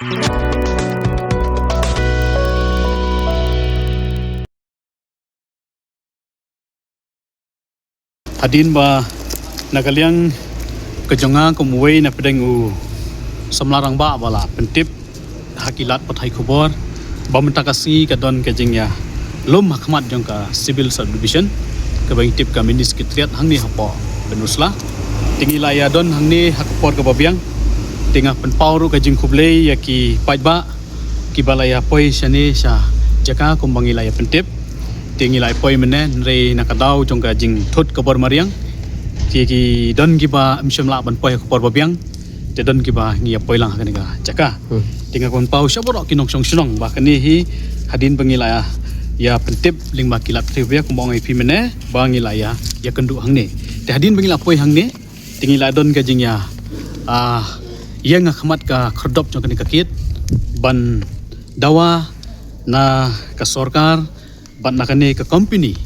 Hadin ba nakaliang kejonga kumuway na pedengu samlarang ba bala pentip hakilat pathai khubor bamentakasi kadon kejingya lom hakmat jongka civil subdivision kabang tip ka minis kitriat hangni hapo benusla tingi laya don hangni hakpor ka babiang tinga penpauru kejing kublei yaki paitba kibalaya poi shani sha jaka kumbangi laya pentip tingi lai poi mene nrei nakadau jongka jing thot kabor mariang ki don giba mshemla ban poi kabor babiang te don giba ngia poi lang hakaniga jaka tinga kon pau shaboro kinong song sunong ba kani hi hadin bangilaya ya pentip lingba kilat trivia kumbang ipi mene bangilaya ya kendu hangne te hadin bangila poi hangne tingi la don ka jing ya yang khmat ka khrdop jongkani kakit ban dawa na ka sarkar ban nakane ka company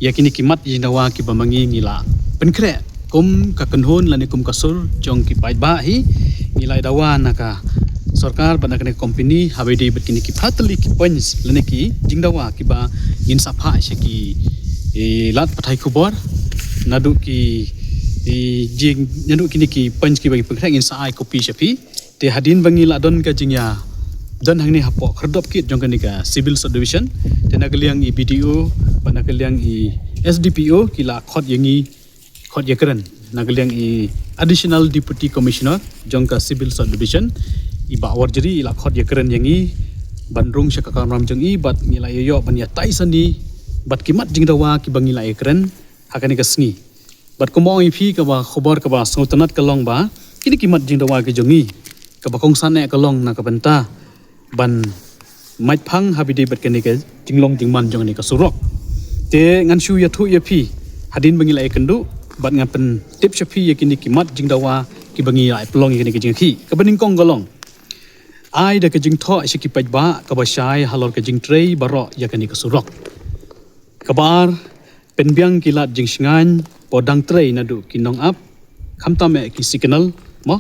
yakini kimat jinawa ki bamangi ngila penkre kum ka kanhon lani kum kasur jong ki pai ba hi ngilai dawa naka sarkar ban nakane company habedi betkini ki phatli ki pons lani ki jingdawa ki ba ngin sapha shaki lat pathai khubor nadu ki jing nadu kini ki pons ki bagi penkre ngin saai kopi shapi te hadin bangila don ka jingya don hangni hapo khrdop kit jongkani ka civil subdivision tenagaliang i BDO banagaliang i SDPO kila khot yangi khot yakran nagaliang i additional deputy commissioner jongka civil subdivision i ba warjeri ila khot yakran yangi bandrung syakakam ram jongi bat ngila yo ban ya taisani bat kimat jingdawa ki bangila yakran hakani ka sngi bat kumong i phi ka ba khobor ka ba sultanat kalong ba kini kimat jingdawa ki jongi ka ba kongsan ne kalong na ka benta ban mai phang habidi bat kani ke jinglong jingman jong ni ka surok te ngan shu ya thu ya phi hadin bangi lai kendu bat ngapen tip shapi ya kini kimat jingdawa ki bangi ai pelong kini ke jing khi ka baning kong galong ai da ke jing tho shi ki pai ba ka ba shai halor ke jing trei baro ya kani ka surok kabar penbiang kilat jing singan podang trei nadu kinong ap khamtame ki signal mo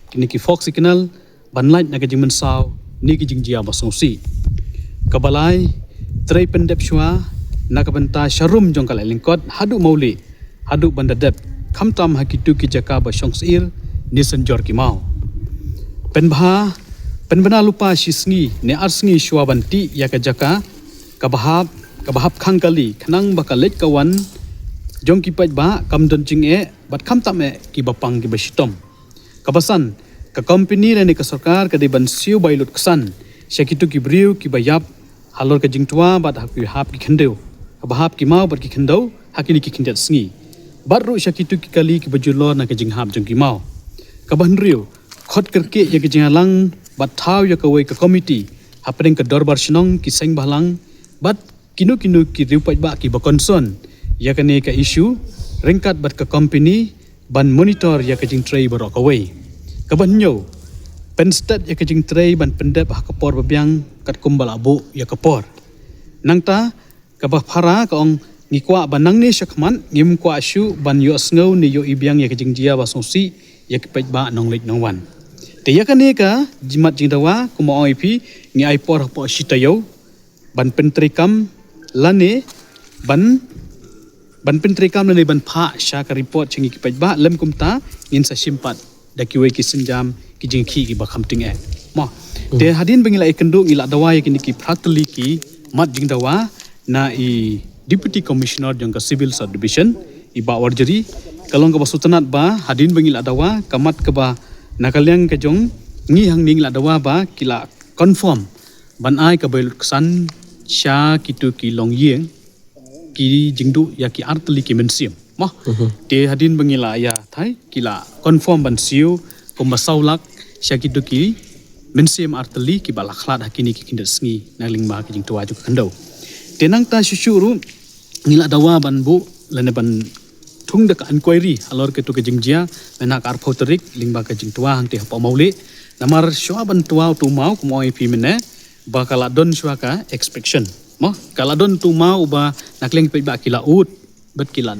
kini ki fox signal ban light na ke jing mensaw ni ki jingjia basongsi kabalai trei pendep shwa nakabenta sharum jong kala lingkot hadu mauli hadu bandadep khamtam hakitu ki jaka basongsir ni senjor ki mau penbana lupa shisngi ne arsngi shwa banti ya ka jaka kabahap khangkali khanang bakalet kawan jong ki pait ba kamdon jinge bat khamtam e ki bapang ki basitom kabasan ka company rani ka sarkar ka deban siu bailut ksan shakitu ki briu ki bayap halor ka jingtwa bat hap ki khendeu abahap ki mau bat ki khendau hakini ki khindet sngi barru shakitu ki kali ki bajulor na ka jinghap jong ki mau ka banriu khot kerke ya ki jingalang bat thau ya ka wei ka committee hapring ka dorbar shnong ki seng bahlang bat kinu ki riupai ba ki bakonson ya kane ka issue ringkat bat ka company ban monitor ya ka jing trei barok away kabanyo penstat ya kejing trei ban pendep hakapor babiang kat kumbal abu ya kapor nangta kabah phara ka ong ngikwa banang ni syakman ngim kwa shu ban yo sngo ni yo ibiang ya kejing jia basongsi ya kipait ba nonglik nongwan te ya kane ka jimat jingdawa kumo ipi ngi ai por po shitayo ban pentrikam lane ban pentrikam lane ban pha sha ka report chingi kipait ba lem kumta ngin sa simpat dakiwe ki senjam ki jingki ki bakham ting e mo te hadin bangila ikendu ngila dawa yakini ki pratli ki mat jingdawa na i deputy commissioner jongka civil subdivision i ba warjeri kalong ka basutanat ba hadin bangila dawa kamat ka ba nakaliang ka jong ngi hang ningla dawa ba kila confirm ban ai ka bailut ksan sha kitu ki long yeng ki jingdu ya ki artli ki mensim mo te hadin bangila ya thai kila confirm ban siu kumasaulak syakiduki mensim arteli ki balakhlat hakini ki kindat sngi naling ba ki jing tuwa ju khandau tenang ta syusyuru ngila dawa ban bu lane ban thung da ka inquiry alor ke tu ke jingjia mena kar photorik lingba ke jing tuwa hang te pa mauli namar shwa ban tuwa tu mau ku moi pi mene ba kala don shwa ka expectation mo kala don tu mau ba nakling pe ba kila ut bet kila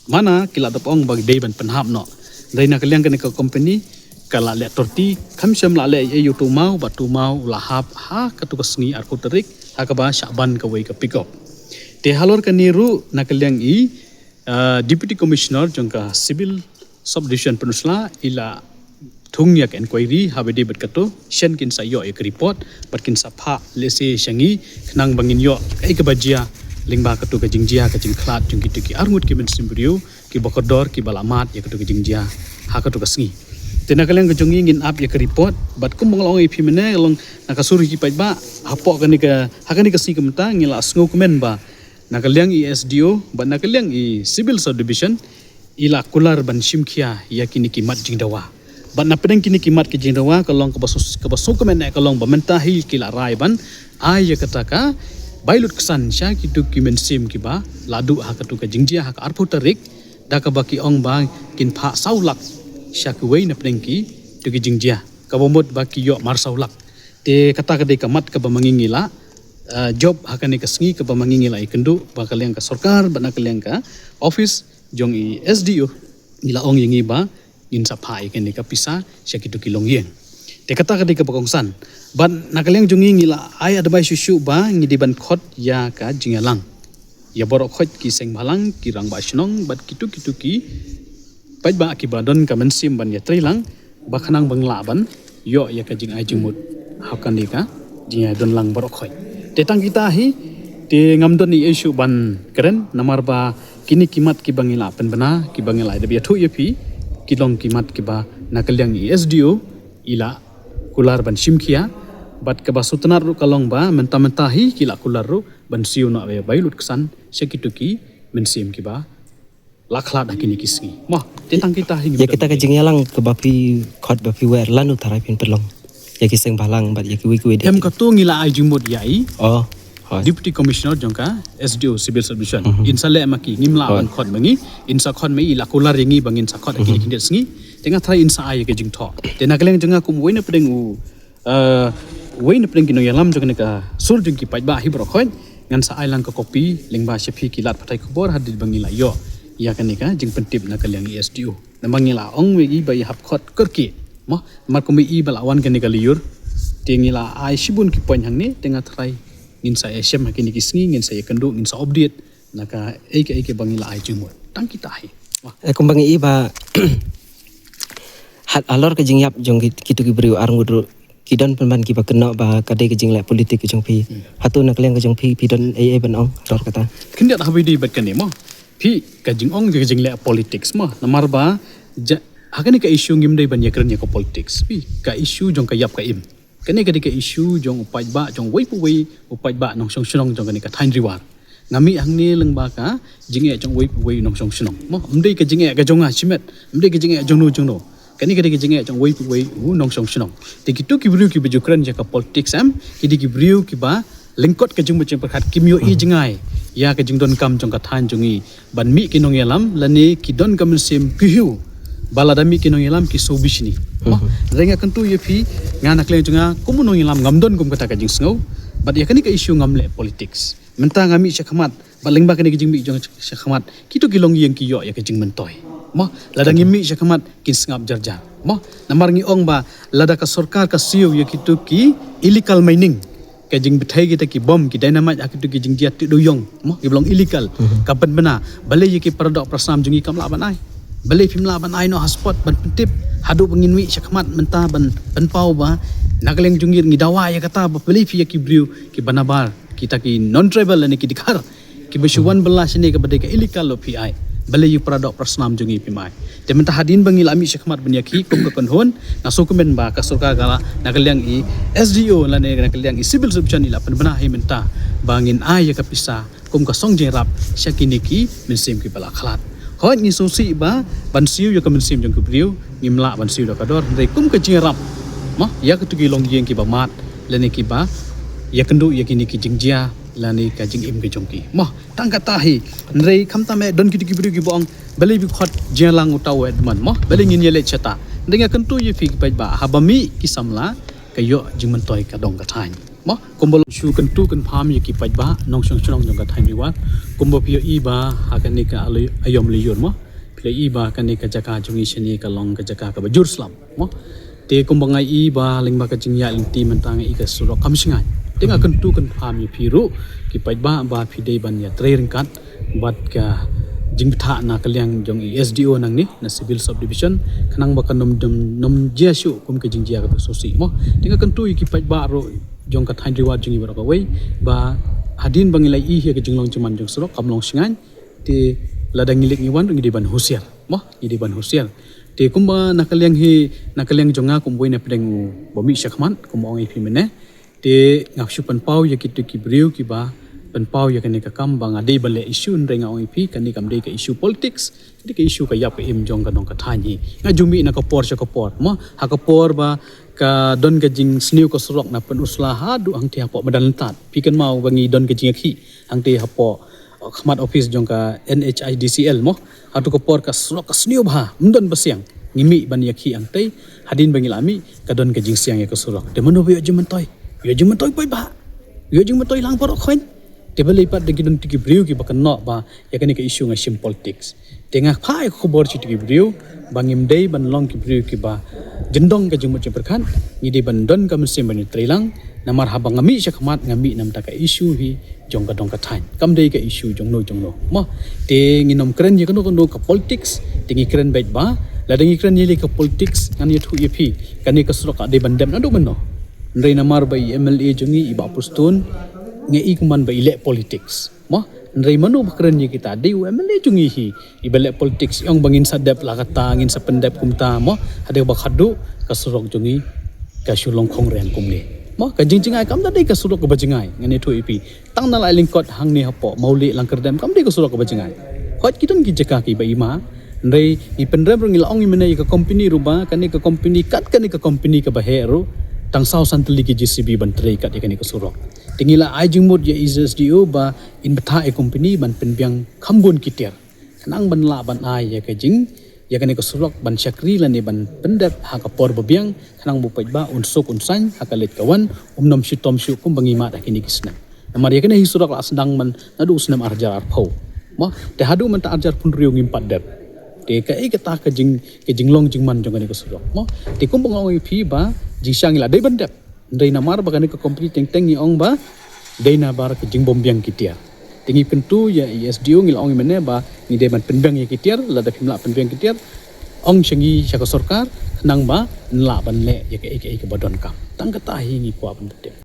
mana kila tapong bagi day ban penhap no dai nakaliang ka company kala le torti khamsam la le e tu mau batu mau lahap ha katu kasngi ar kuterik ha ka ba Syaban ka wei ka pick up te halor ka niru nakaliang i deputy commissioner jongka civil subdivision penusla ila thungyak inquiry habedi berkato shen kin sa yo ek report batkin sa pha lese shangi khnang bangin yo ai ka bajia lingba katu ka jingjia ka jingkhlat jungki tuki arngut ki men simbriu ki bokodor ki balamat ya katu ka jingjia ha katu ka sngi tena kalian ka jongi ngin up ya ka report bat kum mangolong ipi mene long nakasuri ki paiba hapo ka ni ka hakani ka sni ka mta ngila sngo kumen ba nakaliang i SDO bat nakaliang i civil subdivision ila kular ban shimkhia ya kini ki mat jingdawa ban napedeng kini kimat ke jingdawa kalong ke basu kemen kalong bamentahi kila rai ban ay kataka bailut kesan sya kitu kimen sim kiba ladu ha katu ka jingjia ha ka arputarik da ka baki ong ba kin pha saulak sya ku wei napedeng ki tu ki jingjia ka bomot baki yo mar saulak te kata ka de kamat ka bamangingila job ha ka ni ka sngi ka bamangingila ikendu bakaliang ka sarkar banakaliang ka office jong i SDO ila ong yengi ba in sapai kan deka pisa syakitu kilong yen te kata ka deka bakongsan ban nakaliang jungi ngila ai adbai susu ba ngidi ban khot ya ka jingalang ya borok khot ki seng balang ki rang ba snong bat kitu ki pai ba ki badon ka mensim ban ya trilang ba khanang bangla ban yo ya ka jing ai jingmut hakan deka jinga don lang borok khot te tang kita hi te ngamdon ni isu ban keren namar ba kini kimat ki bangila pen bana ki bangila da biatu yepi kilong kimat kiba nakaliang SDO ila kular ban shimkhia bat ka basutnar ru kalong ba mentah-mentahi kila kular ru ban siu na we bailut kesan sekituki mensim kiba lakhla dakini kisngi mah tentang kita ya kita ka jingyalang ke bapi khot bapi wer lanu tharapin pelong ya kiseng balang bat ya kiwi dem ka tu ngila ai jumut yai oh Deputy Commissioner jongka SDO Civil Subdivision insale maki ngimla ban khot bangi insa khot mai ila kular ringi bangin sa khot akini kindet sngi tenga thrai insa ai ke jing tho tena kaleng jonga kum weina pedeng u weina pedeng kino yalam jongna ka sur jingki pajba hi bro khoi ngan sa ai lang ka kopi lingba shepi kilat patai kubor hadil bangi la yo ya kanika jing pentip na kaleng SDO namangi la ong wi bai hap khot kerki mo mar kumi i balawan kanika liur tengila ai shibun ki poin hang ni tenga thrai ngin sa SM hakini kisngi ngin sa yakendu ngin sa update naka eke bangila ai jumut tang kita hi kumbangi iba hat alor ke jingyap jong kitu ki briu arngudru kidan penban ki bakena ba kade ke jinglek politik ke jong pi hatu nak leng ke jong pi pidon ban ong ror kata kinda habidi batkane mo pi ka jing ong ke jinglek politics mo namar ba hakani ka issue ngim dei ban yakren ko politics pi ka issue jong ka yap ka im kani ka issue jong upai ba jong wei pu wei upai ba nong song song jong kani ka thain riwar ngami hangni lengba ka jinge jong wei pu wei nong song song mo amdei ka jinge ka jonga chimet amdei ka jinge jong no kani ka jinge jong wei pu wei u nong song song te kitu ki bru ki bejukran ja ka politics am ki bru ki ba lengkot ka jung mucem perkhat kimyo i jingai ya ka jing don kam jong ka thain jongi ban mi ki nong yalam lani ki don kam sim pihu baladami kinong yalam ki sobishini renga kantu yepi ngana kleng junga kumunong yalam ngamdon kum kata ka jing sngo but ya kani ka issue ngamle politics menta ngami syakhamat baling ba kani jing mi jong syakhamat kitu kilong yeng ki yo ya ka jing mentoy mo ladang mi syakhamat kin sngap jarjar mo namar ngi ong ba lada ka sarkar ka siu ya kitu ki illegal mining ka jing bethai kita ki bom ki dynamite akitu ki jing dia ti doyong mo ki belong illegal ka ben bena bale ye ki produk prasam jungi kam la banai beli pimla ban ai no hotspot ban pentip hadu bangin wi syakmat menta ban pau ba nagaleng jungir ngidawa ya kata beli fi ki briu ki banabar kita ki non travel ni ki dikar ki besuan belas ni ke badai ka illegal lo pi beli yu produk personam jungi pi mai te menta hadin bangil ami syakmat ban yaki kum ka konhon na sokumen ba ka surka gala nagaleng i SDO la ne nagaleng i civil subdivision ila pen bana hi menta bangin ai ya ka pisa kum ka song jerap syakini ki mensim ki bala khalat hoi ngi sosi ba ban siu ya kamen sim jong kubriu ngimla ban siu da kador ndai kum ka jingrap ma ya ka tugi long yeng ki ba mat lene ki ba ya kendu ya kini ki jingjia lani ka jing im ki jongki ma tang kata hi ndai khamta me don ki briu ki bong beli bi khot jelang utaw edman ma beli ngin yele chata ndai nga kentu ye fi ki ba habami ki samla ka yo jingman toy ka dong ka thain ma kumbol shu kentu kan pham ye ki ba nong song song jong ka thain riwa kumbo pio i ba hakani ka ayom liyon mo pio i ba kani ka jaka jungi shini ka long ka jaka ka bajur slam mo te kumbangai I ba ling ba ka jingya ling ti mentang I ka surok kam singai tenga kentu kan pham yi phiru ki pai ba phidei ban ya tre ringkat bat ka jingtha na kalyang jong SDO nang ni na civil subdivision kanang ba kanom nom jesu kum ke jingjia ka sosi mo tenga kentu ki pai ba ro jong ka thain riwa jingi ba ka wei ba hadin bangilai I he ka jinglong cuman jong surok kamlong singai te ladang ngilik ngiwan ngi ban husiar mo ngi ban husiar te kumba nakalyang jonga kumboi na pedeng bomi syakman kumong ipi mene te ngapsu panpau ya kitu ki briu ki ba panpau ya kani ka kam bang ade bale isu nrenga ong ipi kani kam de ka isu politics de ka isu ka yap im jong ka dong ka thani nga jumi na ka por mo ha ka por ba ka don ka jing sniu ka surok na pen uslaha du ang ti hapo madalantat pikan mau bangi don ka jing khi ang ti hapo khmat office jong ka NHIDCL mo hatu ko por ka surok ka sniu ba mdon basiang ngimi ban yakhi ang tei hadin bangilami ka don ka jing siang ya ka surok de mano yo jumentoy pai ba yo jumentoy lang por khoin te bale pat de gidon tiki briu ki bakan no ba ya kani ka issue nga sim politics tengah phai khobor chi tiki briu bangim dei ban long ki briu ki ba jendong ka jumut berkan ni de ban don ka mesim ban trilang namar habang ngami sya khmat ngami nam ta ka issue hi jong ka dong ka thain kam dei ka issue jong no mo te nginom kren ye kono ka politics tingi kren bait ba ladangi kren ye ka politics kan ye thu ye phi kani ka surok de ban dem na do mano ndai namar bai MLA jongi iba pustun nge ikman bai le politics mo ndai mano bakren ye kita de MLA jongi hi ibale politics yang bangin sadap la kata ngin sa pendap kumta mo ade ba khadu ka surok jongi ka shulong khong ren kumle mo ka jingjingai kam da de ka surok ka bajingai ngani thu ipi tang na la lingkot hang ni hapo mauli langker dem kam de ka surok ka bajingai khot kiton ki jeka ki bai ma ndai I pendrem ngil ong imene ka company ruba kani ka company kat kani ka company ka baheru tang sau santli ki GCB ban trei kat ikani ka surok tingila ajing mod ya SDO ba in betha e company ban penbiang khambun kiter kanang ban la ban ai ya ka jing ya kani ka surok ban syakri lani ban pendap ha ka por babiang kanang bu ba unsuk unsan ha ka let kawan umnom sitom syu kum bangi ma da kini kisna namar ya kani hi surok la sedang man nadu usnam arjar arpau mo te hadu man ta arjar pun riung impat dap te ka kata ka jing long jing man jong kani ka surok mo te kum bang ong phi ba jisang ila dai bandap dai namar ba kani ka company teng ni ong ba dai na bar ka jing bombiang kitia tingi pentu ya SDO ngil ong mene ba ni dai ban penbiang ya kitiar la da phimla penbiang kitiar ong sengi sya ka sarkar nang ba nla ban le ya ka badon kam tang kata hi ngi kwa ban